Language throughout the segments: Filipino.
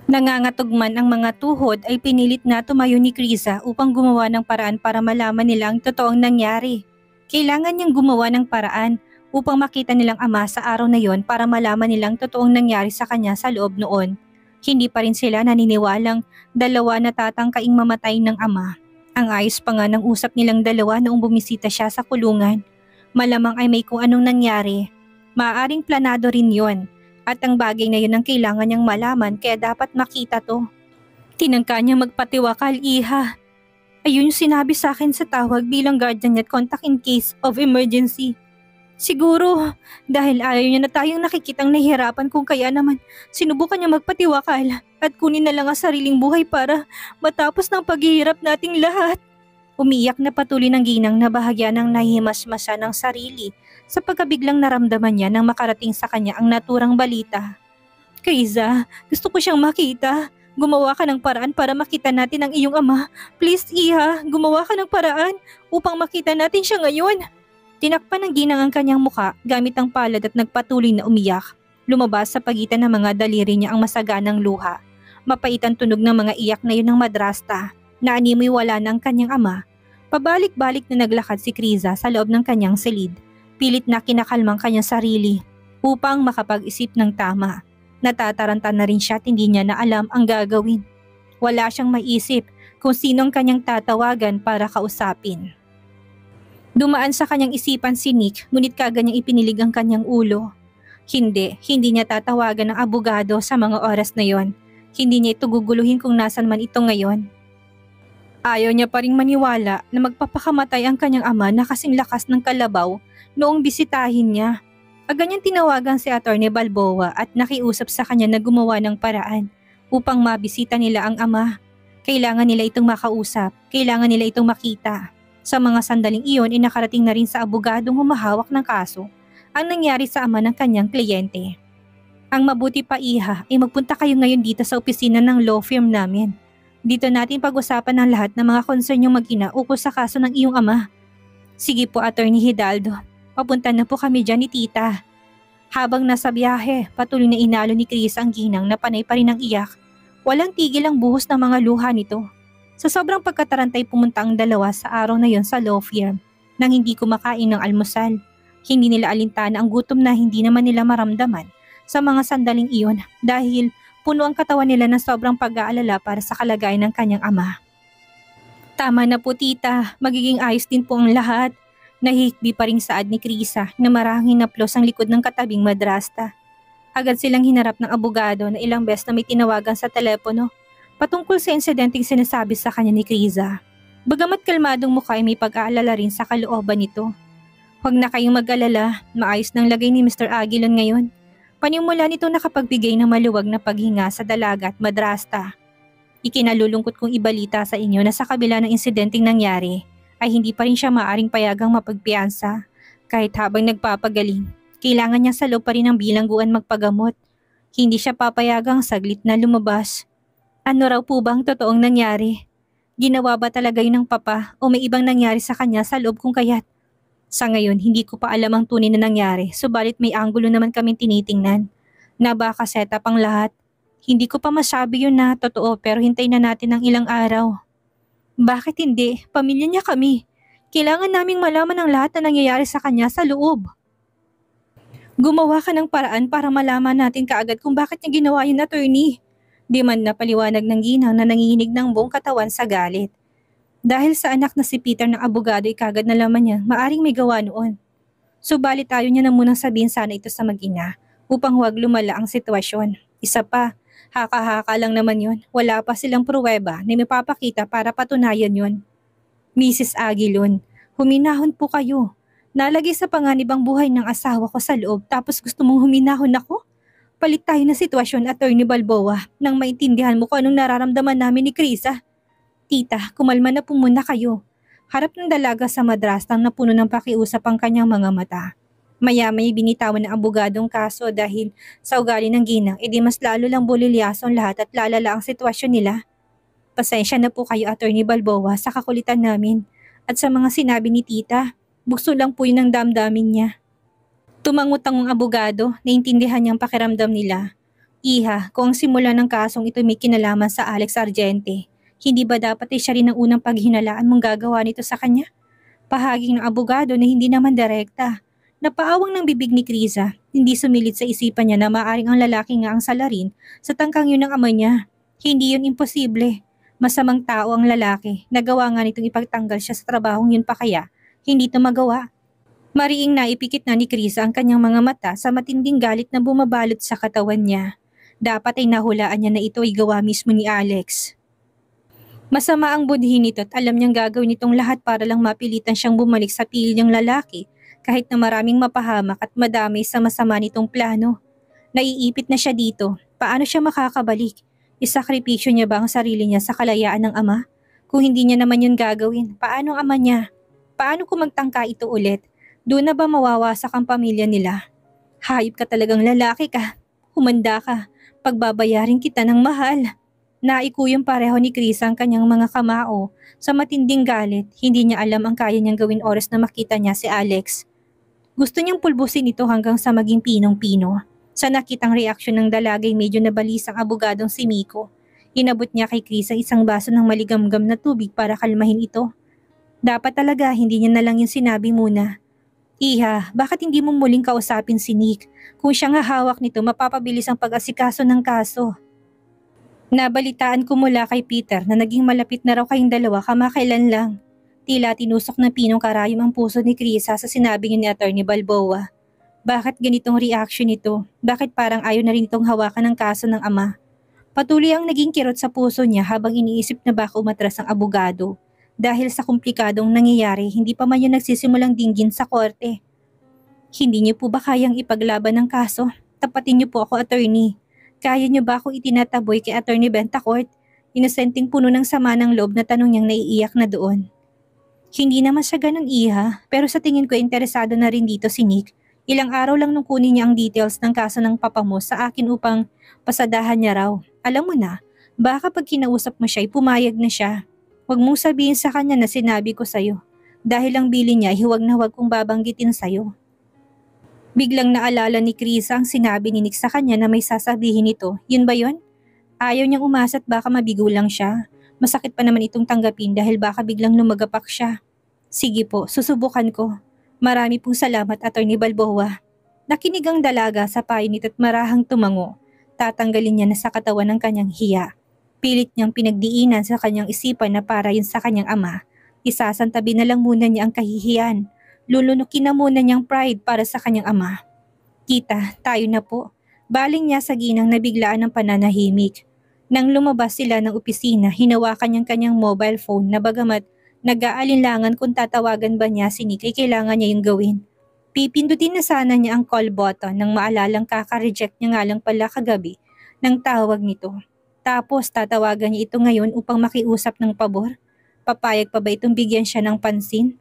Nangangatog man ang mga tuhod ay pinilit na tumayo ni Krisa upang gumawa ng paraan para malaman nila ang totoong nangyari. Kailangan niyang gumawa ng paraan upang makita nilang ama sa araw na yon para malaman nilang totoong nangyari sa kanya sa loob noon. Hindi pa rin sila naniniwalang dalawa na tatangkaing mamatay ng ama. Ang ayos pa nga ng usap nilang dalawa noong bumisita siya sa kulungan. Malamang ay may kung anong nangyari. Maaaring planado rin yon. At ang bagay na yun ang kailangan niyang malaman kaya dapat makita to. Tinangka niya magpatiwakal, iha. Ayun yung sinabi sa akin sa tawag bilang guardian niya at contact in case of emergency. Siguro dahil ayaw niya na tayong nakikitang nahihirapan kung kaya naman sinubukan niya magpatiwakal at kunin na lang ang sariling buhay para matapos ng paghihirap nating lahat. Umiyak na patuloy ng ginang na bahagya ng nahihimasmasa ng sarili sa pagkabiglang naramdaman niya nang makarating sa kanya ang naturang balita. Kriza, gusto ko siyang makita. Gumawa ka ng paraan para makita natin ang iyong ama. Please, iha, gumawa ka ng paraan upang makita natin siya ngayon. Tinakpan ng ginang ang kanyang muka gamit ang palad at nagpatuloy na umiyak. Lumabas sa pagitan ng mga daliri niya ang masaganang luha. Mapait ang tunog ng mga iyak na yun ng madrasta. Naanimoy wala na ang kanyang ama. Pabalik-balik na naglakad si Kriza sa loob ng kanyang silid. Pilit na kinakalmang kanyang sarili upang makapag-isip ng tama. Natataranta na rin siya at hindi niya na alam ang gagawin. Wala siyang maisip kung sinong kanyang tatawagan para kausapin. Dumaan sa kanyang isipan si Nick ngunit kaganyang ipinilig ang kanyang ulo. Hindi niya tatawagan ng abogado sa mga oras na yon. Hindi niya ito guguluhin kung nasan man ito ngayon. Ayaw niya pa ring maniwala na magpapakamatay ang kanyang ama na kasing lakas ng kalabaw noong bisitahin niya. Agad tinawagan si Atty. Balboa at nakiusap sa kanya na gumawa ng paraan upang mabisita nila ang ama. Kailangan nila itong makausap, kailangan nila itong makita. Sa mga sandaling iyon ay nakarating na rin sa abogadong humahawak ng kaso ang nangyari sa ama ng kanyang kliyente. Ang mabuti pa, iha, ay magpunta kayo ngayon dito sa opisina ng law firm namin. Dito natin pag-usapan ng lahat ng mga concern yung mag-ina ukol sa kaso ng iyong ama. Sige po, Atty. Hidalgo. Papunta na po kami dyan ni tita. Habang nasa biyahe, patuloy na inalo ni Chris ang ginang na panay pa rin ang iyak. Walang tigil ang buhos ng mga luha nito. Sa sobrang pagkatarantay pumunta ang dalawa sa araw na yon sa law firm nang hindi kumakain ng almusal. Hindi nila alintana ang gutom na hindi naman nila maramdaman sa mga sandaling iyon dahil puno ang katawan nila ng sobrang pag-aalala para sa kalagayan ng kanyang ama. Tama na po tita, magiging ayos din po ang lahat. Nahihikbi pa ring saad ni Krisa na marahang hinaplos ang likod ng katabing madrasta. Agad silang hinarap ng abogado na ilang beses na may tinawagan sa telepono patungkol sa insidenteng sinasabi sa kanya ni Krisa. Bagamat kalmadong mukha ay may pag-aalala rin sa kalooban nito. Huwag na kayong mag-alala, maayos ng lagay ni Mr. Aguilon ngayon. Panimula nito nakapagbigay ng maluwag na paghinga sa dalaga at madrasta. Ikinalulungkot kong ibalita sa inyo na sa kabila ng insidenteng nangyari ay hindi pa rin siya maaring payagang mapagpiyansa. Kahit habang nagpapagaling, kailangan niya sa loob pa rin ng bilangguan magpagamot. Hindi siya papayagang saglit na lumabas. Ano raw po bang totoong nangyari? Ginawa ba talaga yun ng papa o may ibang nangyari sa kanya sa loob kung kaya't? Sa ngayon, hindi ko pa alam ang tunay na nangyari, subalit may anggulo naman kaming tinitingnan. Na baka set up ang lahat. Hindi ko pa masabi yun na totoo pero hintayin na natin ng ilang araw. Bakit hindi? Pamilya niya kami. Kailangan naming malaman ang lahat na nangyayari sa kanya sa loob. Gumawa ka ng paraan para malaman natin kaagad kung bakit niya ginawa yun, attorney. Di man na paliwanag ng ginang na nanginginig ng buong katawan sa galit. Dahil sa anak na si Peter ng abogado ay kagad na laman niya, maaring may gawa noon. Subalit ayaw niya na munang sabihin sana ito sa mag-ina upang huwag lumala ang sitwasyon. Isa pa, haka-haka lang naman yun. Wala pa silang pruweba na may papakita para patunayan yun. Mrs. Aguilon, huminahon po kayo. Nalagay sa panganib ang buhay ng asawa ko sa loob tapos gusto mong huminahon ako? Palit tayo na sitwasyon, Atty. Balboa, nang maintindihan mo kung anong nararamdaman namin ni Krisa. Tita, kumalma na po muna kayo. Harap ng dalaga sa madrastang na puno ng pakiusap ang kanyang mga mata. Maya-may binitawan ng abogadong kaso dahil sa ugali ng ginang, edi mas lalo lang bulilyaso ang lahat at lalala ang sitwasyon nila. Pasensya na po kayo, Atty. Balboa, sa kakulitan namin at sa mga sinabi ni tita. Bukso lang po yun ang damdamin niya. Tumangot ang abogado, naintindihan niyang pakiramdam nila. Iha, kung ang simula ng kasong ito may kinalaman sa Alex Argente, hindi ba dapat siya rin ang unang paghinalaan mong gagawa nito sa kanya? Pahaging ng abogado na hindi naman direkta. Napaawang ng bibig ni Krisa, hindi sumilit sa isipan niya na maaring ang lalaki nga ang salarin sa tangkang yun ng ama niya. Hindi yun imposible. Masamang tao ang lalaki, nagawa nga nitong ipagtanggal siya sa trabahong yun pa kaya, hindi ito magawa. Mariing naipikit na ni Krisa ang kanyang mga mata sa matinding galit na bumabalot sa katawan niya. Dapat ay nahulaan niya na ito ay gawa mismo ni Alex. Masama ang budhi nito at alam niyang gagawin itong lahat para lang mapilitan siyang bumalik sa piling niyang lalaki kahit na maraming mapahamak at madamay sa masama nitong plano. Naiipit na siya dito. Paano siya makakabalik? Isakripisyo niya ba ang sarili niya sa kalayaan ng ama? Kung hindi niya naman yun gagawin, paano ang ama niya? Paano kung magtangka ito ulit? Doon na ba mawawasak ang pamilya nila? Hayop ka talagang lalaki ka. Humanda ka. Pagbabayarin kita ng mahal. Naikuyong pareho ni Chris ang kanyang mga kamao. Sa matinding galit, hindi niya alam ang kaya niyang gawin oras na makita niya si Alex. Gusto niyang pulbusin ito hanggang sa maging pinong-pino. Sa nakitang reaksyon ng dalagay medyo nabalisang abogadong si Miko. Inabot niya kay Chris ang isang baso ng maligamgam na tubig para kalmahin ito. Dapat talaga hindi niya na lang yung sinabi muna. Iha, bakit hindi mo muling kausapin si Nick? Kung siya nga hawak nito, mapapabilis ang pag-asikaso ng kaso. Nabalitaan ko mula kay Peter na naging malapit na raw kayong dalawa kamakailan lang. Tila tinusok ng pinong karayom ang puso ni Krisa sa sinabi ni Atty. Balboa. Bakit ganitong reaction nito? Bakit parang ayaw na rin itong hawakan ng kaso ng ama? Patuloy ang naging kirot sa puso niya habang iniisip na baka umatras ang abogado. Dahil sa komplikadong nangyayari, hindi pa man yun nagsisimulang dinggin sa korte. Hindi niyo po ba kayang ipaglaban ng kaso? Tapatin niyo po ako, attorney. Kaya niyo ba akong itinataboy kay Atty. Bentacourt? Inosenteng puno ng sama ng loob na tanong niyang naiiyak na doon. Hindi naman siya ganun, Iha, pero sa tingin ko interesado na rin dito si Nick. Ilang araw lang nung kunin niya ang details ng kaso ng papa mo sa akin upang pasadahan niya raw. Alam mo na, baka pag kinausap mo siya, pumayag na siya. Huwag mong sabihin sa kanya na sinabi ko sa'yo. Dahil ang bili niya, huwag na huwag kong babanggitin sa'yo. Biglang naalala ni Krisa ang sinabi ni Nick sa kanya na may sasabihin ito. Yun ba yun? Ayaw niyang umasa at baka mabigo lang siya. Masakit pa naman itong tanggapin dahil baka biglang lumagapak siya. Sige po, susubukan ko. Marami pong salamat, Atty. Balboa. Nakinig ang dalaga sa payo nito at marahang tumango. Tatanggalin niya na sa katawan ng kanyang hiya. Pilit niyang pinagdiinan sa kanyang isipan na para yun sa kanyang ama. Isasantabi na lang muna niya ang kahihiyan. Lulunukin na muna niyang pride para sa kanyang ama. Tita, tayo na po. Baling niya sa ginang nabiglaan ng pananahimik. Nang lumabas sila ng opisina, hinawakan niyang kanyang mobile phone na bagamat nag-aalinlangan kung tatawagan ba niya si Nick ay kailangan niya yung gawin. Pipindutin na sana niya ang call button nang maalalang kaka-reject niya nga lang pala kagabi ng tawag nito. Tapos tatawagan niya ito ngayon upang makiusap ng pabor. Papayag pa ba itong bigyan siya ng pansin?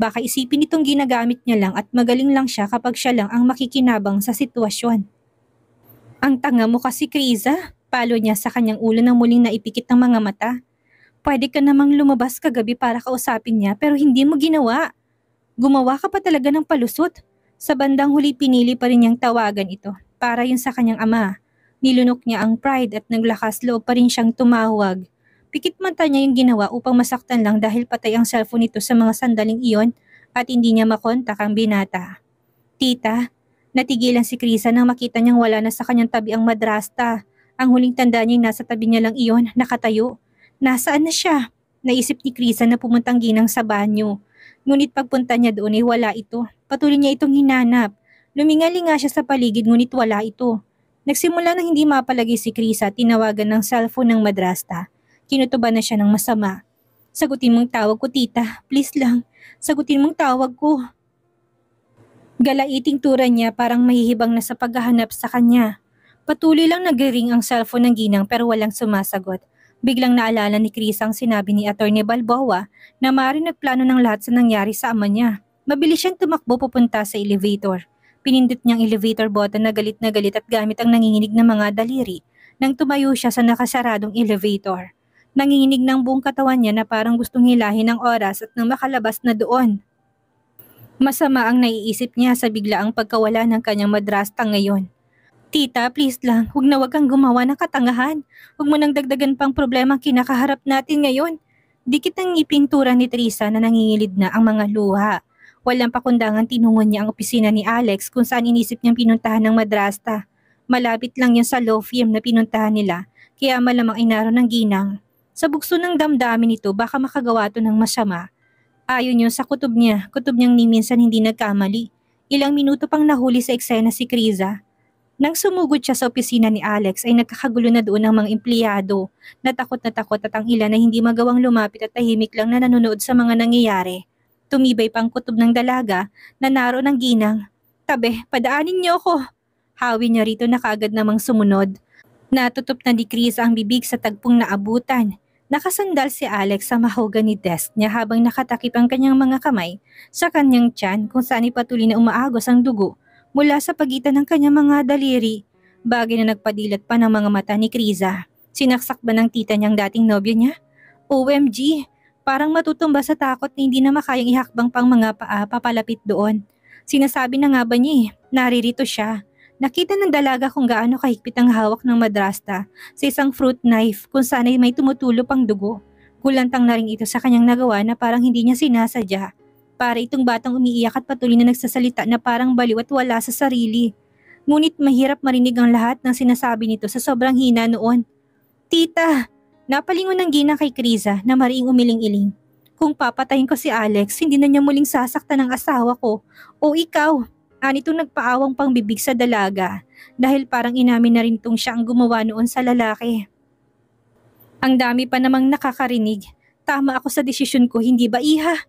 Baka isipin itong ginagamit niya lang at magaling lang siya kapag siya lang ang makikinabang sa sitwasyon. Ang tanga mo kasi, Krisa. Palo niya sa kanyang ulo nang muling naipikit ng mga mata. Pwede ka namang lumabas kagabi para kausapin niya pero hindi mo ginawa. Gumawa ka pa talaga ng palusot. Sa bandang huli pinili pa rin niyang tawagan ito para yun sa kanyang ama. Nilunok niya ang pride at naglakas loob pa rin siyang tumawag. Pikit mata niya yung ginawa upang masaktan lang dahil patay ang cellphone nito sa mga sandaling iyon at hindi niya makontak ang binata. Tita, natigilan si Krisa nang makita niyang wala na sa kanyang tabi ang madrasta. Ang huling tanda niya nasa tabi niya lang iyon, nakatayo. Nasaan na siya? Naisip ni Krisa na pumuntang ginang sa banyo. Ngunit pagpunta niya doon ay wala ito. Patuloy niya itong hinanap. Lumingali nga siya sa paligid ngunit wala ito. Nagsimula nang hindi mapalagi si Krisa, tinawagan ng cellphone ng madrasta. Kinutuban na siya ng masama. Sagutin mong tawag ko, tita. Please lang. Sagutin mong tawag ko. Galaiting tura niya parang mahihibang na sa paghahanap sa kanya. Patuloy lang nag-ring ang cellphone ng ginang pero walang sumasagot. Biglang naalala ni Chris ang sinabi ni Atty. Balboa na maaaring nagplano ng lahat sa nangyari sa ama niya. Mabilis siyang tumakbo papunta sa elevator. Pinindot niyang elevator button na galit at gamit ang nanginginig na mga daliri nang tumayo siya sa nakasaradong elevator. Nanginginig ng buong katawan niya na parang gustong hilahin ang oras at nang makalabas na doon. Masama ang naiisip niya sa biglaang pagkawala ng kanyang madrasta ngayon. Tita, please lang, huwag kang gumawa ng katangahan. Huwag mo nang dagdagan pang problema ang kinakaharap natin ngayon. Dikit ang ipintura ni Teresa na nangingilid na ang mga luha. Walang pakundangan tinungon niya ang opisina ni Alex kung saan inisip niyang pinuntahan ng madrasta. Malapit lang yan sa law firm na pinuntahan nila, kaya malamang inaro ng ginang. Sa bugso ng damdamin nito, baka makagawa to ng masama. Ayon yun sa kutob niyang ni minsan hindi nagkamali. Ilang minuto pang nahuli sa eksena si Kriza. Nang sumugod siya sa opisina ni Alex ay nagkakagulo na doon ang mga empleyado. Natakot at ang ilan na hindi magawang lumapit at tahimik lang na nanonood sa mga nangyayari. Tumibay pang kutob ng dalaga na naroon ng ginang. Tabi, padaanin niyo ako. Hawi niya rito na kaagad namang sumunod. Natutup na ni Chris ang bibig sa tagpong naabutan. Nakasandal si Alex sa mahogany desk niya habang nakatakip ang kanyang mga kamay sa kanyang tiyan kung saan ipatuloy na umaagos ang dugo mula sa pagitan ng kanyang mga daliri, bagay na nagpadilat pa ng mga mata ni Kriza. Sinaksak ba ng tita niyang dating nobyo niya? OMG, parang matutumba sa takot na hindi na makayang ihakbang pang mga paa papalapit doon. Sinasabi na nga ba niya naririto siya. Nakita ng dalaga kung gaano kahigpit ang hawak ng madrasta sa isang fruit knife kung sana'y may tumutulo pang dugo. Gulantang na rin ito sa kanyang nagawa na parang hindi niya sinasadya. Para itong batang umiiyak at patuloy na nagsasalita na parang baliw at wala sa sarili. Ngunit mahirap marinig ang lahat ng sinasabi nito sa sobrang hina noon. Tita! Napalingon ng ginang kay Kriza na mariing umiling-iling. Kung papatayin ko si Alex, hindi na niya muling sasaktan ng asawa ko. O ikaw! Anitong nagpaawang pang bibig sa dalaga dahil parang inamin na rin itong siya ang gumawa noon sa lalaki. Ang dami pa namang nakakarinig. Tama ako sa desisyon ko, hindi ba iha?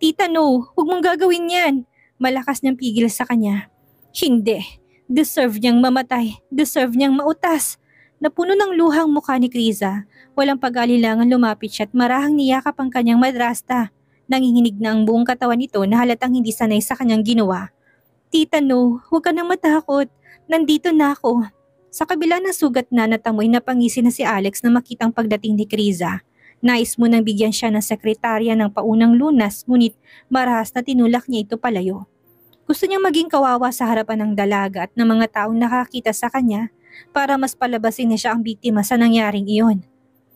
Tita no, huwag mong gagawin yan. Malakas niyang pigil sa kanya. Hindi. Deserve niyang mamatay. Deserve niyang mautas. Napuno ng luhang mukha ni Kriza. Walang pag-alilangan lumapit siya at marahang niyakap ang kanyang madrasta. Nanginginig na ang buong katawan nito na halatang hindi sanay sa kanyang ginawa. Tita no, huwag ka nang matakot. Nandito na ako. Sa kabila ng sugat na natamoy napangisi na si Alex na makitang pagdating ni Kriza. Nais mo nang bigyan siya ng sekretarya ng paunang lunas ngunit marahas na tinulak niya ito palayo. Gusto niyang maging kawawa sa harapan ng dalaga at ng mga taong nakakita sa kanya para mas palabasin na siya ang biktima sa nangyaring iyon.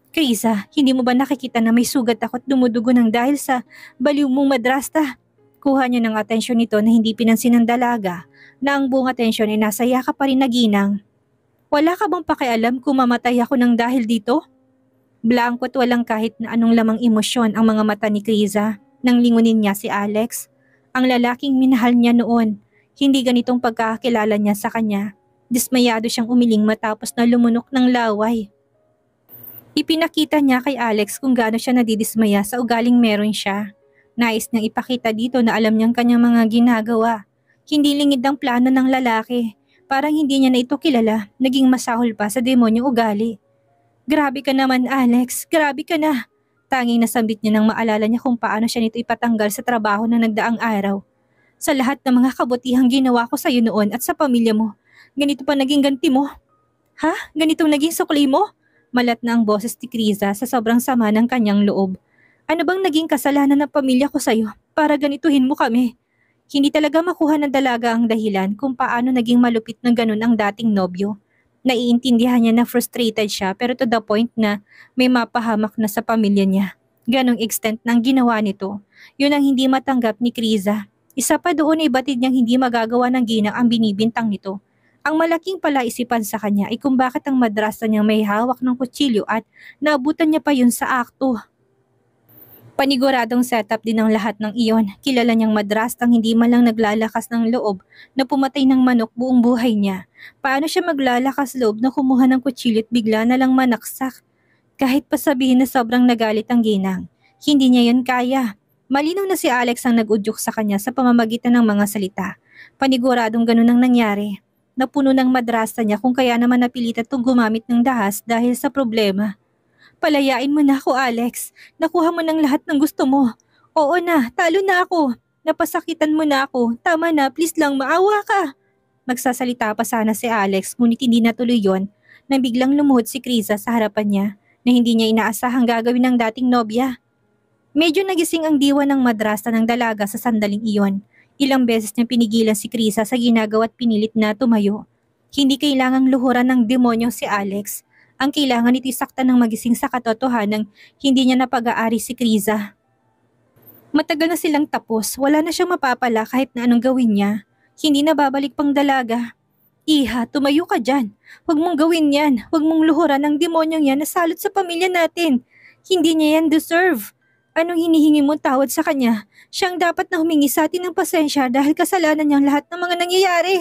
Kriza, hindi mo ba nakikita na may sugat ako at dumudugo ng dahil sa baliw mong madrasta? Kuha niya ng atensyon nito na hindi pinansin ng dalaga na ang buong atensyon ay nasa yakap pa rin na ginang. Wala ka bang pakialam kung mamatay ako ng dahil dito? Blanco at walang kahit na anong lamang emosyon ang mga mata ni Kriza nang lingunin niya si Alex. Ang lalaking minahal niya noon, hindi ganitong pagkakakilala niya sa kanya. Dismayado siyang umiling matapos na lumunok ng laway. Ipinakita niya kay Alex kung gaano siya nadidismaya sa ugaling meron siya. Nais niyang ipakita dito na alam niyang kanyang mga ginagawa. Hindi lingid ang plano ng lalaki. Parang hindi niya na ito kilala, naging masahol pa sa demonyong ugali. Grabe ka naman Alex, grabe ka na. Tanging nasambit niya nang maalala niya kung paano siya nito ipatanggal sa trabaho na nagdaang araw. Sa lahat ng mga kabutihang ginawa ko sa iyo noon at sa pamilya mo, ganito pa naging ganti mo? Ha? Ganitong naging sukli mo? Malat na ang boses ni Kriza sa sobrang sama ng kanyang loob. Ano bang naging kasalanan ng pamilya ko sa'yo para ganituhin mo kami? Hindi talaga makuha ng dalaga ang dahilan kung paano naging malupit ng ganun ang dating nobyo. Naiintindihan niya na frustrated siya pero to the point na may mapahamak na sa pamilya niya. Ganong extent ng ginawa nito. Yun ang hindi matanggap ni Kriza. Isa pa doon ay batid niyang hindi magagawa ng ginang ang binibintang nito. Ang malaking palaisipan sa kanya ay kung bakit ang madrasa niyang may hawak ng kutsilyo at naabutan niya pa yun sa akto. Paniguradong setup din ang lahat ng iyon. Kilala niyang madrastang hindi man lang naglalakas ng loob na pumatay ng manok buong buhay niya. Paano siya maglalakas loob na kumuha ng kutsilyo at bigla na lang manaksak? Kahit pa sabihin na sobrang nagalit ang ginang, hindi niya yun kaya. Malinaw na si Alex ang nag-udyok sa kanya sa pamamagitan ng mga salita. Paniguradong ganun ang nangyari. Napuno ng madrasta niya kung kaya naman napilitan itong gumamit ng dahas dahil sa problema. Palayain mo na ako, Alex. Nakuha mo ng lahat ng gusto mo. Oo na, talo na ako. Napasakitan mo na ako. Tama na, please lang maawa ka. Magsasalita pa sana si Alex ngunit hindi natuloy yon nang biglang lumuhod si Kriza sa harapan niya na hindi niya inaasahang gagawin ng dating nobya. Medyo nagising ang diwa ng madrasta ng dalaga sa sandaling iyon. Ilang beses niya pinigilan si Kriza sa ginagawa at pinilit na tumayo. Hindi kailangang luhuran ng demonyo si Alex. Ang kailangan ito'y saktan ng magising sa katotohanang hindi niya napag-aari si Kriza. Matagal na silang tapos, wala na siyang mapapala kahit na anong gawin niya. Hindi na babalik pang dalaga. Iha, tumayo ka dyan. Huwag mong gawin yan. Huwag mong luhuran ng demonyong yan na salot sa pamilya natin. Hindi niya yan deserve. Anong hinihingi mong tawad sa kanya? Siyang dapat na humingi sa atin ng pasensya dahil kasalanan niyang lahat ng mga nangyayari.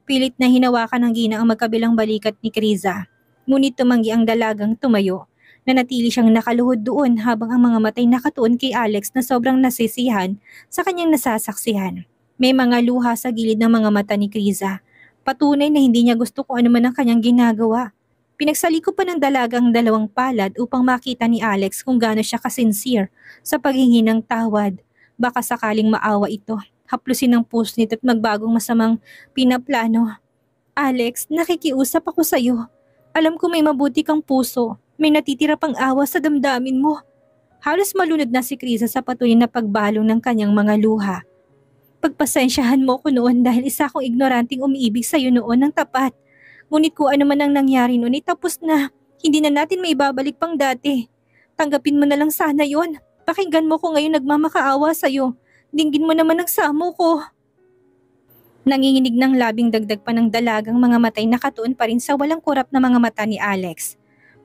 Pilit na hinawakan ng Gina ang magkabilang balikat ni Kriza. Ngunit tumanggi ang dalagang tumayo. Nanatili siyang nakaluhod doon habang ang mga matay nakatuon kay Alex na sobrang nasisihan sa kanyang nasasaksihan. May mga luha sa gilid ng mga mata ni Kriza. Patunay na hindi niya gusto kung ano man ang kanyang ginagawa. Pinagsaliko pa ng dalagang dalawang palad upang makita ni Alex kung gaano siya kasincere sa paghingi ng tawad. Baka sakaling maawa ito, haplusin ang puso nito at magbagong masamang pinaplano. Alex, nakikiusap ako sa'yo. Alam ko may mabuti kang puso. May natitira pang awa sa damdamin mo. Halos malunod na si Kriza sa patuloy na pagbalong ng kanyang mga luha. Pagpasensyahan mo ko noon dahil isa akong ignoranting umiibig sa iyo noon ng tapat. Ngunit kung ano man ang nangyari noon ay tapos na. Hindi na natin may babalik pang dati. Tanggapin mo na lang sana yon. Pakinggan mo ko ngayon nagmamakaawa sa iyo. Dinggin mo naman ang samo ko. Nanginginig ng labing dagdag pa ng dalagang mga matay nakatuon pa rin sa walang kurap na mga mata ni Alex.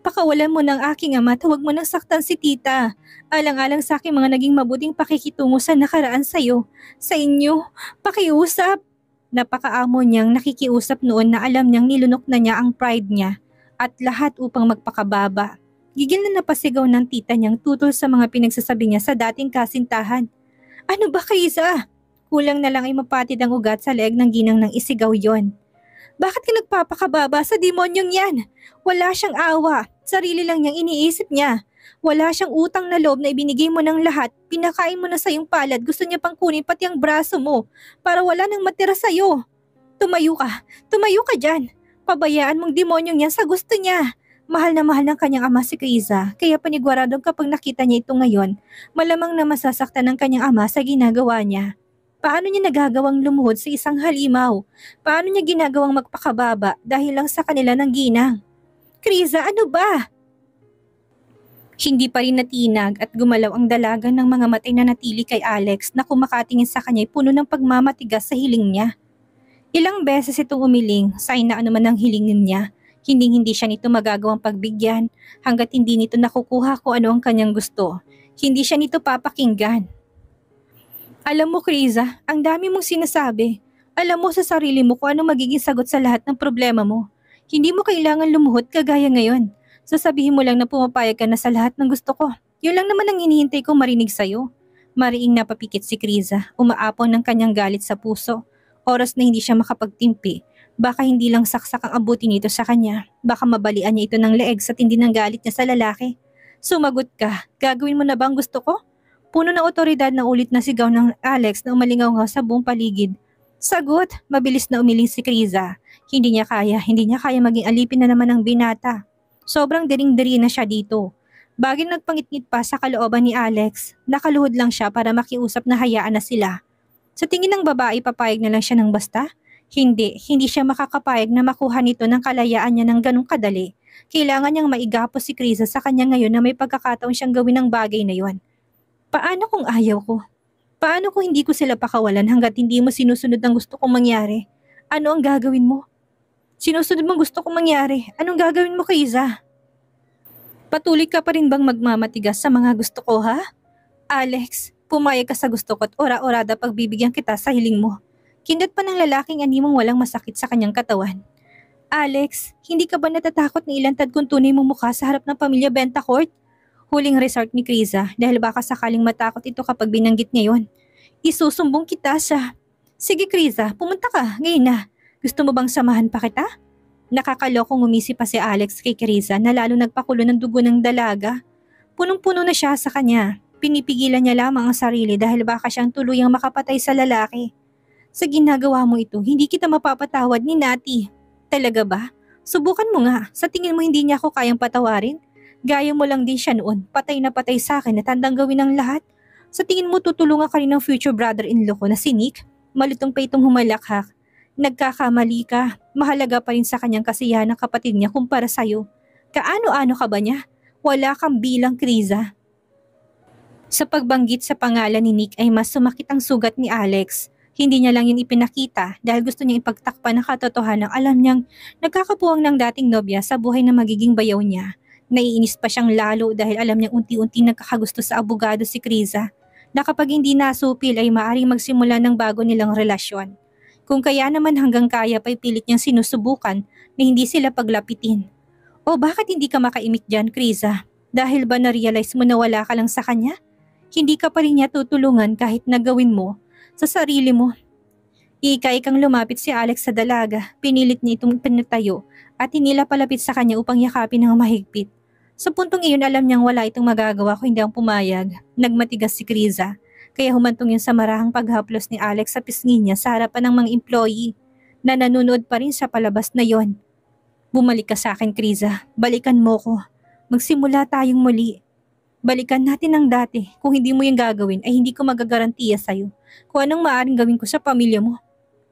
Pakawalan mo ng aking ama at huwag mo nang saktan si tita. Alang-alang sa aking mga naging mabuting pakikitungo sa nakaraan sa'yo. Sa inyo, pakiusap. Napakaamo niyang nakikiusap noon na alam niyang nilunok na niya ang pride niya at lahat upang magpakababa. Gigil na napasigaw ng tita niyang tutol sa mga pinagsasabi niya sa dating kasintahan. Ano ba, Kriza? Kulang na lang ay mapatid ang ugat sa leeg ng Ginang nang isigaw yon. Bakit ka nagpapakababa sa demonyong yan? Wala siyang awa. Sarili lang niyang iniisip niya. Wala siyang utang na loob na ibinigay mo ng lahat. Pinakain mo na sa iyong palad. Gusto niya pang kunin pati ang braso mo para wala nang matira sa'yo. Tumayo ka. Tumayo ka dyan. Pabayaan mong demonyong yan sa gusto niya. Mahal na mahal ng kanyang ama si Kriza. Kaya paniguradong kapag nakita niya ito ngayon, malamang na masasaktan ng kanyang ama sa ginagawa niya. Paano niya nagagawang lumuhod sa isang halimaw? Paano niya ginagawang magpakababa dahil lang sa kanila ng Ginang? Kriza, ano ba? Hindi pa rin natinag at gumalaw ang dalaga ng mga matay na natili kay Alex na kumakatingin sa kanya'y puno ng pagmamatigas sa hiling niya. Ilang beses itong umiling, sign na anuman ang hilingin niya. Hindi siya nito magagawang pagbigyan hanggat hindi nito nakukuha kung ano ang kanyang gusto. Hindi siya nito papakinggan. Alam mo, Kriza, ang dami mong sinasabi. Alam mo sa sarili mo kung ano magiging sagot sa lahat ng problema mo. Hindi mo kailangan lumuhod kagaya ngayon. Sasabihin mo lang na pumapayag ka na sa lahat ng gusto ko. Yun lang naman ang hinihintay kong marinig sa'yo. Mariing napapikit si Kriza, umaapon ng kanyang galit sa puso. Oras na hindi siya makapagtimpi. Baka hindi lang saksak ang abuti nito sa kanya. Baka mabalian niya ito ng leeg sa tindi ng galit niya sa lalaki. Sumagot ka. Gagawin mo na ba ang gusto ko? Puno ng otoridad na ulit na sigaw ng Alex na umalingaw sa buong paligid. Sagot, mabilis na umiling si Kriza. Hindi niya kaya maging alipin na naman ng binata. Sobrang dering-deri na siya dito. Bagay nagpangitngit pa sa kalooban ni Alex, nakaluhod lang siya para makiusap na hayaan na sila. Sa tingin ng babae, papayag na lang siya ng basta? Hindi siya makakapayag na makuha nito ng kalayaan niya ng ganong kadali. Kailangan niyang maigapos si Kriza sa kanya ngayon na may pagkakataon siyang gawin ng bagay na yon. Paano kung ayaw ko? Paano kung hindi ko sila pakawalan hanggat hindi mo sinusunod ang gusto kong mangyari? Ano ang gagawin mo? Sinusunod mong gusto kong mangyari. Anong gagawin mo, Kriza? Patuloy ka pa rin bang magmamatigas sa mga gusto ko, ha? Alex, pumayag ka sa gusto ko at ora-orada pagbibigyan kita sa hiling mo. Kindat pa ng lalaking animong walang masakit sa kanyang katawan. Alex, hindi ka ba natatakot na ilantad kung tunay mong mukha sa harap ng pamilya Bentacourt? Huling resort ni Kriza dahil baka sakaling matakot ito kapag binanggit ngayon. Isusumbong kita sa... Sige Kriza, pumunta ka, ngayon na. Gusto mo bang samahan pa kita? Nakakalokong umisi pa si Alex kay Kriza na lalo nagpakulo ng dugo ng dalaga. Punong-puno na siya sa kanya. Pinipigilan niya lamang ang sarili dahil baka siyang tuluyang makapatay sa lalaki. Sa ginagawa mo ito, hindi kita mapapatawad ni Nati. Talaga ba? Subukan mo nga. Sa tingin mo hindi niya ako kayang patawarin? Gaya mo lang din siya noon. Patay na patay sa akin at handang gawin ang lahat. Sa tingin mo tutulungan ka rin ng future brother-in-law ko na si Nick? Malutong pa itong humalakhak. Nagkakamali ka. Mahalaga pa rin sa kanyang kasiyahan ng kapatid niya kumpara sa'yo. Kaano-ano ka ba niya? Wala kang bilang, Kriza. Sa pagbanggit sa pangalan ni Nick ay mas sumakit ang sugat ni Alex. Hindi niya lang yun ipinakita dahil gusto niyang ipagtakpan ng katotohanan ng alam niyang nagkakapuwang ng dating nobya sa buhay na magiging bayaw niya. Naiinis pa siyang lalo dahil alam niyang unti-unti nagkakagusto sa abogado si Kriza na kapag hindi nasupil ay maaaring magsimula ng bago nilang relasyon. Kung kaya naman hanggang kaya pa'y pilit niyang sinusubukan na hindi sila paglapitin. O bakit hindi ka makaimik dyan, Kriza? Dahil ba na-realize mo na wala ka lang sa kanya? Hindi ka pa rin niya tutulungan kahit nagawin mo sa sarili mo. Ikay-kang lumapit si Alex sa dalaga, pinilit niya itong pinatayo at hinila palapit sa kanya upang yakapin ng mahigpit. Sa puntong iyon alam niyang wala itong magagawa kung hindi ang pumayag. Nagmatigas si Kriza, kaya humantong yun sa marahang paghaplos ni Alex sa pisngi niya sa harapan ng mga employee na nanonood pa rin sa palabas na yon. Bumalik ka sa akin, Kriza. Balikan mo ko. Magsimula tayong muli. Balikan natin ang dati. Kung hindi mo yung gagawin ay hindi ko magagarantiya sa'yo kung anong maaaring gawin ko sa pamilya mo.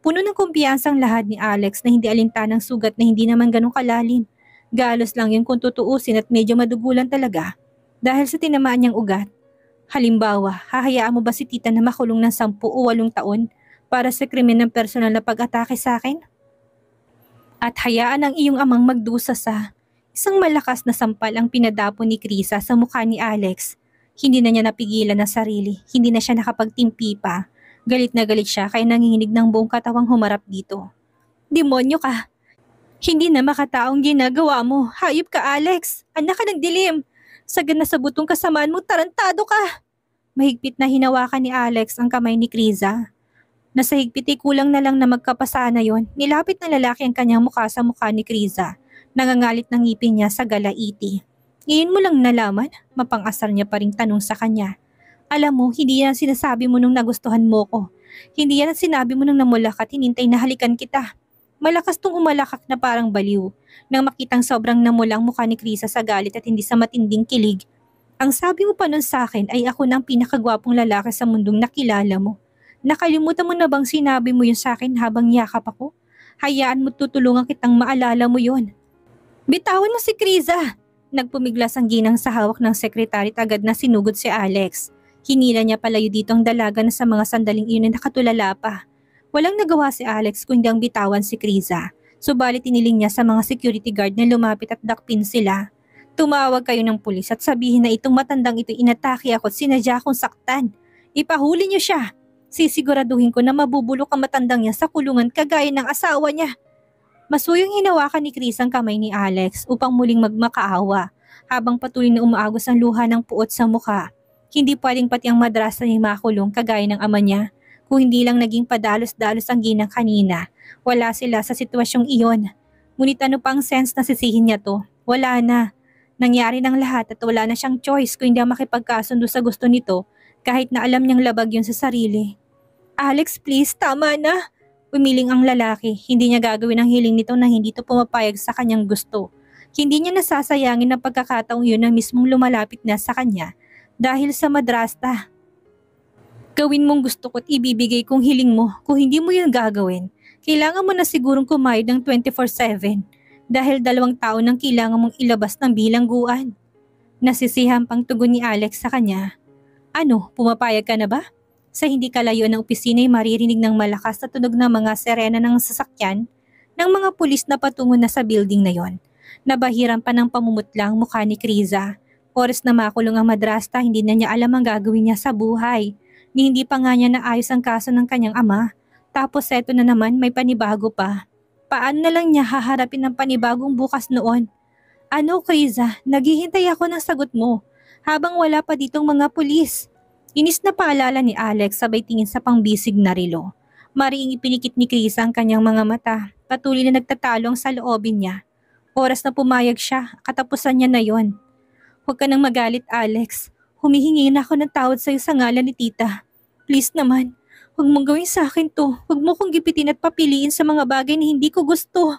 Puno ng kumpiyansa ang lahat ni Alex na hindi alintanang sugat na hindi naman ganun kalalim. Galos lang yun kung tutuusin at medyo madugulan talaga dahil sa tinamaan niyang ugat. Halimbawa, hahayaan mo ba si tita na makulong ng 10 o 8 taon para sa krimen ng personal na pag-atake sa akin? At hayaan ang iyong amang magdusa sa isang malakas na sampal ang pinadapo ni Kriza sa mukha ni Alex. Hindi na niya napigilan ang sarili, hindi na siya nakapagtimpi pa. Galit na galit siya kaya nanginginig ng buong katawang humarap dito. Demonyo ka! Hindi na makataong ginagawa mo. Hayop ka, Alex! Anak ka ng dilim! Sagad na sa butong kasamaan mo, tarantado ka! Mahigpit na hinawakan ni Alex ang kamay ni Kriza. Nasa higpit ay kulang na lang na magkapasa na yon. Nilapit ng lalaki ang kanyang mukha sa mukha ni Kriza. Nangangalit ng ngipin niya sa galaiti. Ngayon mo lang nalaman, mapang-asar niya pa ring tanong sa kanya. Alam mo, hindi yan sinasabi mo nung nagustuhan mo ko. Hindi yan ang sinabi mo nung namulak at hinintay na halikan kita. Malakas tong umalakak na parang baliw. Nang makitang sobrang namulang mukha ni Krisa sa galit at hindi sa matinding kilig. Ang sabi mo pa nun sa akin ay ako na ang pinakagwapong lalaki sa mundong nakilala mo. Nakalimutan mo na bang sinabi mo yun sa akin habang yakap ako? Hayaan mo tutulungan kitang maalala mo yun. Bitawan mo si Kriza! Nagpumiglas ang ginang sa hawak ng sekretary at agad na sinugod si Alex. Hinila niya palayo dito ang dalaga na sa mga sandaling iyon na nakatulala pa. Walang nagawa si Alex kundi ang bitawan si Kriza. Subalit iniling niya sa mga security guard na lumapit at dakpin sila. Tumawag kayo ng pulis at sabihin na itong matandang ito inatake ako at sinadya akong saktan. Ipahuli niyo siya. Sisiguraduhin ko na mabubulok ang matandang niya sa kulungan kagaya ng asawa niya. Masuyong hinawakan ni Chris ang kamay ni Alex upang muling magmakaawa habang patuloy na umaagos ang luha ng puot sa mukha. Hindi pwedeng pati ang madrasa niya makulong kagaya ng ama niya. Kung hindi lang naging padalos-dalos ang ginang kanina, wala sila sa sitwasyong iyon. Ngunit ano pang sense na sisihin niya to? Wala na. Nangyari ng lahat at wala na siyang choice kung hindi ang makipagkasundo sa gusto nito kahit na alam niyang labag yun sa sarili. Alex, please, tama na. Umiling ang lalaki, hindi niya gagawin ang hiling nito na hindi ito pumapayag sa kanyang gusto. Hindi niya nasasayangin ang pagkakataong yun na mismong lumalapit na sa kanya dahil sa madrasta. Gawin mong gusto ko't ibibigay kong hiling mo. Kung hindi mo yun gagawin, kailangan mo na sigurong kumayod ng 24/7 dahil 2 taon ang kailangan mong ilabas ng bilangguan. Nasisihan pang tugon ni Alex sa kanya. Ano, pumapayag ka na ba? Sa hindi kalayo ng opisina ay maririnig ng malakas na tunog ng mga sirena ng sasakyan ng mga pulis na patungo na sa building na yon. Nabahiran pa ng pamumutla ang mukha ni Kriza. Oras na makulong ang madrasta, hindi na niya alam ang gagawin niya sa buhay. Ni hindi pa nga niya naayos ang kaso ng kanyang ama. Tapos eto na naman may panibago pa. Paano na lang niya haharapin ang panibagong bukas noon? Ano, Kriza, naghihintay ako ng sagot mo habang wala pa ditong mga pulis. Inis na paalala ni Alex sabay tingin sa pangbisig na relo. Mariing ipinikit ni Chris ang kanyang mga mata. Patuloy na nagtatalo ang saloobin niya. Oras na pumayag siya, katapusan niya na yon. Huwag ka nang magalit, Alex. Humihingi na ako ng tawad sa'yo sa ngalan ni tita. Please naman, huwag mong gawin sa akin to. Huwag mo kong gipitin at papiliin sa mga bagay na hindi ko gusto.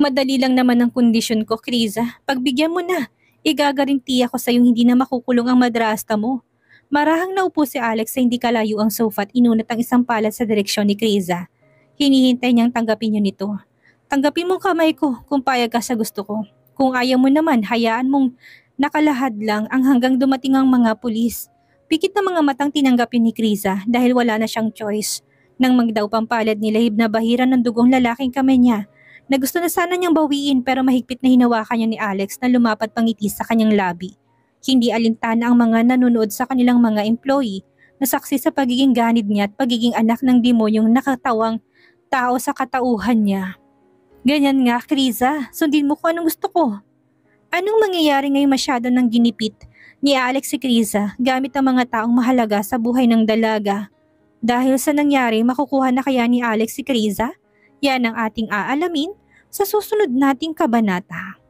Madali lang naman ang kondisyon ko, Kriza. Pagbigyan mo na, igagaranti ako sa'yong hindi na makukulong ang madrasta mo. Marahang naupo si Alex sa hindi kalayo ang sofa at inunat ang isang palad sa direksyon ni Kriza. Hinihintay niyang tanggapin niyo nito. Tanggapin mo kamay ko kung payag ka sa gusto ko. Kung ayaw mo naman, hayaan mong nakalahad lang ang hanggang dumating ang mga pulis. Pikit na mga matang tinanggapin ni Krisa dahil wala na siyang choice. Nang magdaw pampalad ni Lahib na bahiran ng dugong lalaking kamay niya, na gusto na sana niyang bawiin pero mahigpit na hinawakan niya ni Alex na lumapat pangiti sa kanyang labi. Hindi alintana ang mga nanonood sa kanilang mga employee na saksi sa pagiging ganid niya at pagiging anak ng demonyong nakatawang tao sa katauhan niya. Ganyan nga, Krisa, sundin mo kung anong gusto ko. Anong mangyayari ngayong masyado ng ginipit ni Alex si Krisa gamit ang mga taong mahalaga sa buhay ng dalaga? Dahil sa nangyari, makukuha na kaya ni Alex si Krisa? Yan ang ating aalamin sa susunod nating kabanata.